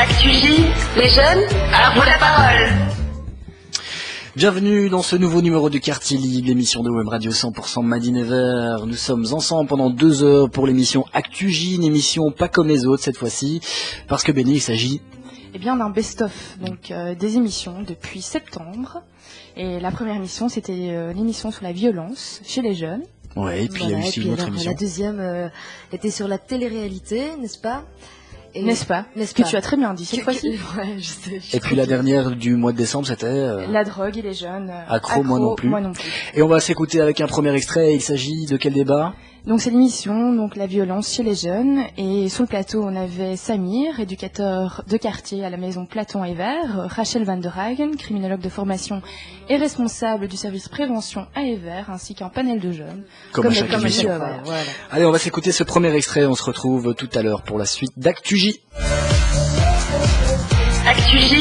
ActuJ, les jeunes, à vous la parole. Bienvenue dans ce nouveau numéro du Quartier Libre, l'émission de Web Radio 100% Madi Never. Nous sommes ensemble pendant 2 heures pour l'émission ActuJ, une émission pas comme les autres cette fois-ci, parce que Benny, il s'agit d'un best-of, donc des émissions depuis septembre. Et la première émission, c'était l'émission sur la violence chez les jeunes. Ouais, et puis il y a eu aussi une autre émission. La deuxième était sur la télé-réalité, n'est-ce pas? N'est-ce pas? Que tu as très bien dit cette fois-ci. Ouais, je sais. Et puis la dernière du mois de décembre, c'était la drogue et les jeunes. Accro, moi non plus. Et on va s'écouter avec un premier extrait. Il s'agit de quel débat? Donc c'est l'émission, donc la violence chez les jeunes. Et sur le plateau, on avait Samir, éducateur de quartier à la maison Platon et Vert, Rachel Van der Hagen, criminologue de formation et responsable du service prévention à Evert, ainsi qu'un panel de jeunes. Comme à chaque émission. Voilà. Allez, on va s'écouter ce premier extrait. On se retrouve tout à l'heure pour la suite d'ActuJ. ActuJ,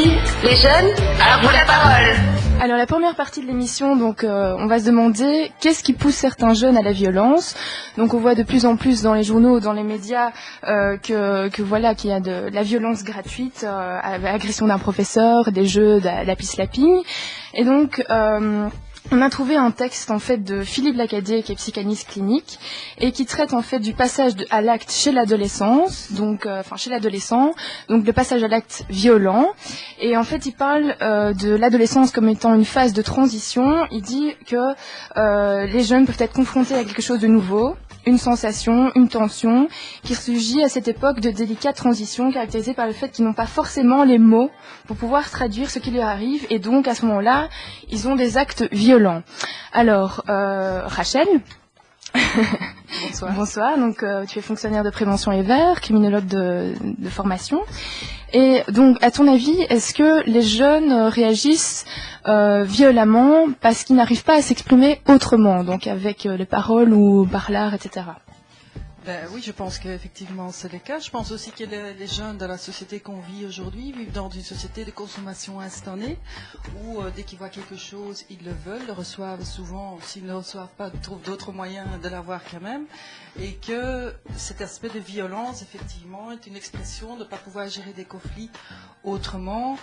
les jeunes, à vous la parole. Alors la première partie de l'émission, donc on va se demander qu'est-ce qui pousse certains jeunes à la violence. Donc on voit de plus en plus dans les journaux, dans les médias, qu'il y a de la violence gratuite, agression d'un professeur, des jeux d'api-slapping. Et donc on a trouvé un texte en fait de Philippe Lacadé, qui est psychanalyste clinique et qui traite en fait du passage à l'acte chez l'adolescence, donc chez l'adolescent, donc le passage à l'acte violent. Et en fait, il parle de l'adolescence comme étant une phase de transition. Il dit que les jeunes peuvent être confrontés à quelque chose de nouveau, une sensation, une tension, qui surgit à cette époque de délicate transition caractérisée par le fait qu'ils n'ont pas forcément les mots pour pouvoir traduire ce qui leur arrive, et donc à ce moment-là, ils ont des actes violents. Alors, Rachel, Bonsoir. Bonsoir. Donc, tu es fonctionnaire de prévention Evert, criminologue de formation. Et donc, à ton avis, est-ce que les jeunes réagissent violemment parce qu'ils n'arrivent pas à s'exprimer autrement, donc avec les paroles ou par l'art, etc. Oui, je pense qu'effectivement c'est le cas. Je pense aussi que les jeunes de la société qu'on vit aujourd'hui vivent dans une société de consommation instantanée où dès qu'ils voient quelque chose, ils le veulent, le reçoivent souvent. S'ils ne le reçoivent pas, ils trouvent d'autres moyens de l'avoir quand même. Et que cet aspect de violence, effectivement, est une expression de ne pas pouvoir gérer des conflits autrement,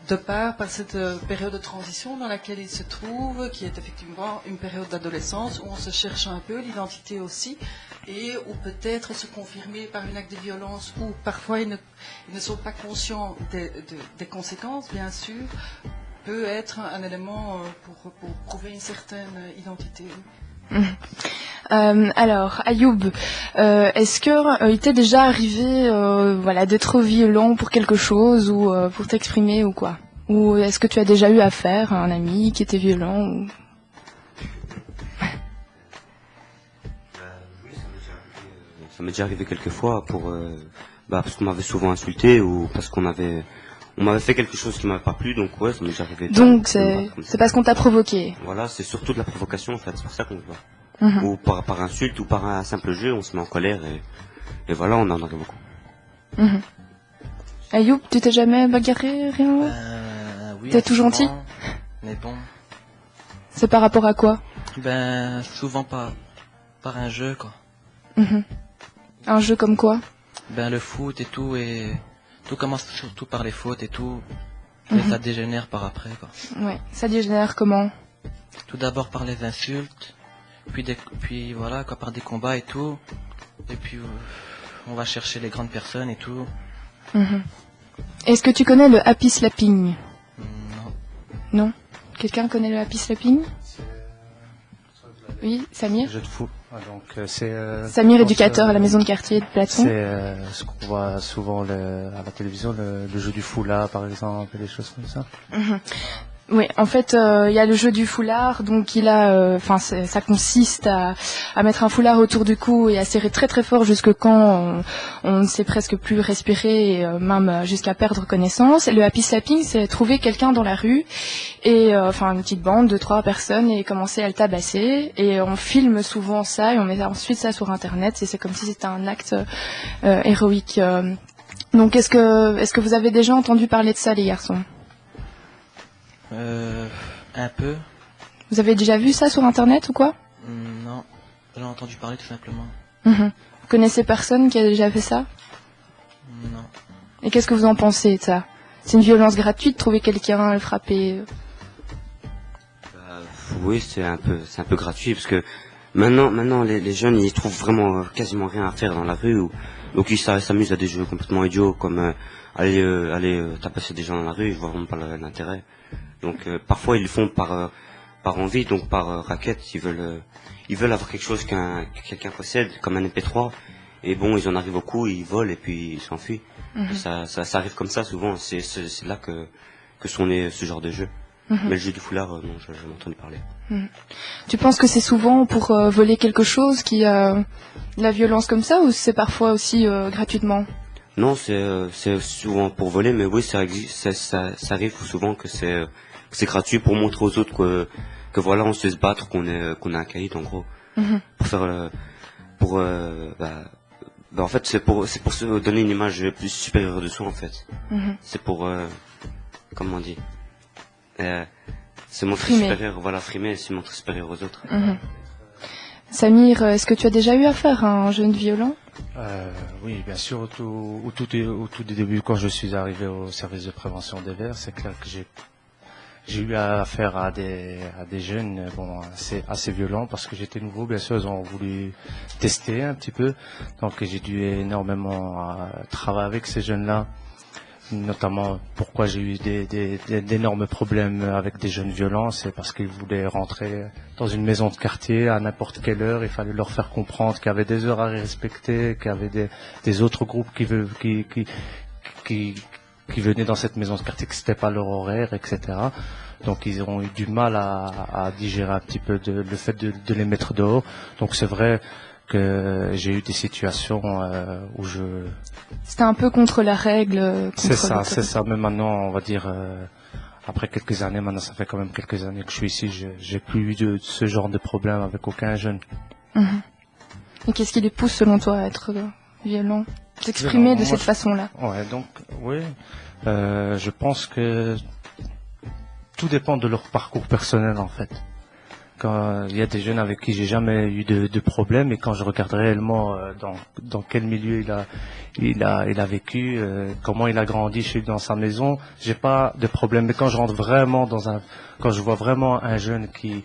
de par cette période de transition dans laquelle il se trouve, qui est effectivement une période d'adolescence où on se cherche un peu, l'identité aussi, et où peut-être se confirmer par un acte de violence où parfois ils ne sont pas conscients des conséquences, bien sûr, peut être un élément pour prouver une certaine identité. Alors, Ayoub, est-ce que il t'est déjà arrivé d'être violent pour quelque chose ou pour t'exprimer ou quoi? Ou est-ce que tu as déjà eu affaire à un ami qui était violent ou... Ça m'est déjà arrivé quelques fois parce qu'on m'avait souvent insulté ou parce on m'avait fait quelque chose qui m'avait pas plu, donc ouais, ça m'est déjà arrivé. Donc c'est parce qu'on t'a provoqué. Voilà, c'est surtout de la provocation en fait, c'est pour ça qu'on se voit. Mm-hmm. Ou par insulte ou par un simple jeu, on se met en colère et voilà, on en arrive beaucoup. Mm-hmm. Ayoub, tu t'es jamais bagarré, rien? Oui. T'es tout gentil? Mais bon. C'est par rapport à quoi? Souvent par un jeu, quoi. Mm-hmm. Un jeu comme quoi? Le foot et tout commence surtout par les fautes et tout. Et ça dégénère par après, quoi. Ouais, ça dégénère comment? Tout d'abord par les insultes, puis voilà, quoi, par des combats et tout. Et puis on va chercher les grandes personnes et tout. Mm-hmm. Est-ce que tu connais le happy slapping? Non. Non? Quelqu'un connaît le happy slapping? Oui, Samir? Jeu de foot. Samir, éducateur à la maison de quartier de Platon. C'est ce qu'on voit souvent à la télévision, le jeu du foulard par exemple, des choses comme ça. Mm-hmm. Oui, en fait, il y a le jeu du foulard, donc ça consiste à mettre un foulard autour du cou et à serrer très très fort jusque quand on ne sait presque plus respirer et même jusqu'à perdre connaissance. Et le happy slapping, c'est trouver quelqu'un dans la rue et une petite bande de 3 personnes et commencer à le tabasser. Et on filme souvent ça et on met ensuite ça sur Internet et c'est comme si c'était un acte héroïque. Donc, est-ce que vous avez déjà entendu parler de ça, les garçons? Un peu. Vous avez déjà vu ça sur Internet ou quoi? Non, j'en ai entendu parler tout simplement. Vous connaissez personne qui a déjà fait ça? Non. Et qu'est-ce que vous en pensez de ça? C'est une violence gratuite, trouver quelqu'un, le frapper. Oui, c'est un peu gratuit parce que maintenant les jeunes ils trouvent vraiment quasiment rien à faire dans la rue donc ils s'amusent à des jeux complètement idiots comme aller tabasser des gens dans la rue, ils voient vraiment pas l'intérêt. Donc parfois ils le font par envie, donc par raquette, ils veulent avoir quelque chose que quelqu'un possède comme un MP3 et bon ils en arrivent au coup, ils volent et puis ils s'enfuient. Ça arrive comme ça souvent, c'est là que sont nés ce genre de jeux. Mais le jeu du foulard, non, j'ai jamais entendu parler. Tu penses que c'est souvent pour voler quelque chose qu'il y a la violence comme ça, ou c'est parfois aussi gratuitement? Non, c'est souvent pour voler, mais oui, ça arrive souvent que c'est gratuit pour montrer aux autres que voilà, on se laisse battre, qu'on est un caïd en gros, pour faire en fait c'est pour se donner une image plus supérieure de soi en fait. C'est pour comment on dit. C'est montrer supérieur, voilà, frimer, c'est montrer supérieur aux autres. Samir, est-ce que tu as déjà eu affaire à un jeune violent? Oui, bien sûr, au tout début, quand je suis arrivé au service de prévention des vers, c'est clair que j'ai eu affaire à des jeunes, bon, assez violents, parce que j'étais nouveau, bien sûr, ils ont voulu tester un petit peu, donc j'ai dû énormément travailler avec ces jeunes-là. Notamment pourquoi j'ai eu d'énormes problèmes avec des jeunes violents, c'est parce qu'ils voulaient rentrer dans une maison de quartier à n'importe quelle heure. Il fallait leur faire comprendre qu'il y avait des heures à respecter, qu'il y avait des autres groupes qui venaient dans cette maison de quartier, que c'était pas leur horaire, etc. Donc ils ont eu du mal à digérer un petit peu le fait de les mettre dehors. Donc c'est vrai que j'ai eu des situations où C'était un peu contre la règle. C'est ça. Mais maintenant, on va dire, après quelques années, maintenant ça fait quand même quelques années que je suis ici, j'ai plus eu de ce genre de problème avec aucun jeune. Et qu'est-ce qui les pousse, selon toi, à être violents, s'exprimer de cette façon-là? Ouais, donc, oui, je pense que tout dépend de leur parcours personnel, en fait. Quand il y a des jeunes avec qui j'ai jamais eu de problème, et quand je regarde réellement dans quel milieu il a vécu, comment il a grandi chez lui dans sa maison, j'ai pas de problème. Mais quand je rentre vraiment quand je vois vraiment un jeune qui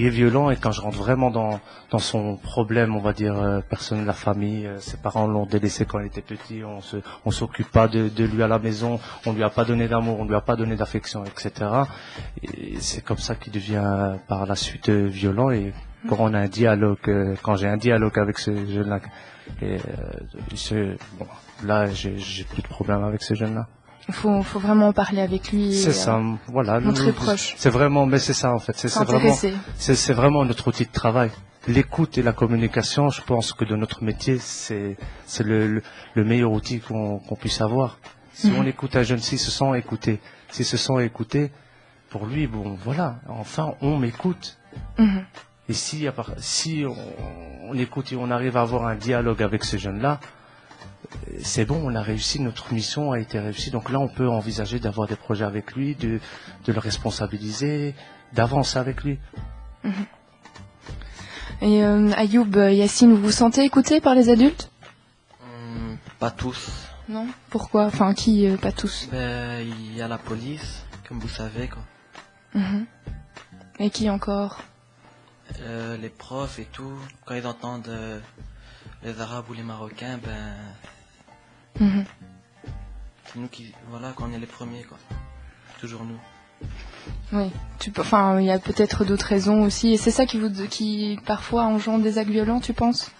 est violent, et quand je rentre vraiment dans son problème, on va dire personnel, la famille, ses parents l'ont délaissé quand il était petit, on s'occupe pas de lui à la maison, on lui a pas donné d'amour, on lui a pas donné d'affection, etc. Et c'est comme ça qu'il devient par la suite violent. Et quand on a un dialogue, quand j'ai un dialogue avec ce jeune-là, là j'ai plus de problème avec ce jeune-là. Il faut vraiment en parler avec lui. C'est ça, voilà. Montrer proche. C'est vraiment, mais c'est ça en fait. C'est vraiment notre outil de travail. L'écoute et la communication, je pense que de notre métier, c'est le meilleur outil qu'on puisse avoir. Si on écoute un jeune, s'il se sent écouté, pour lui, bon, voilà, enfin, on m'écoute. Et si on écoute et on arrive à avoir un dialogue avec ce jeune-là, c'est bon, on a réussi, notre mission a été réussie. Donc là, on peut envisager d'avoir des projets avec lui, de le responsabiliser, d'avancer avec lui. Et Ayoub, Yacine, vous vous sentez écouté par les adultes? Pas tous. Non? Pourquoi? Enfin, qui? Pas tous. Il y a la police, comme vous savez, quoi. Et qui encore? Les profs et tout, quand ils entendent les Arabes ou les Marocains, c'est nous qu'on est les premiers, quoi. Toujours nous. Oui. Il y a peut-être d'autres raisons aussi. Et c'est ça qui parfois engendre des actes violents, tu penses?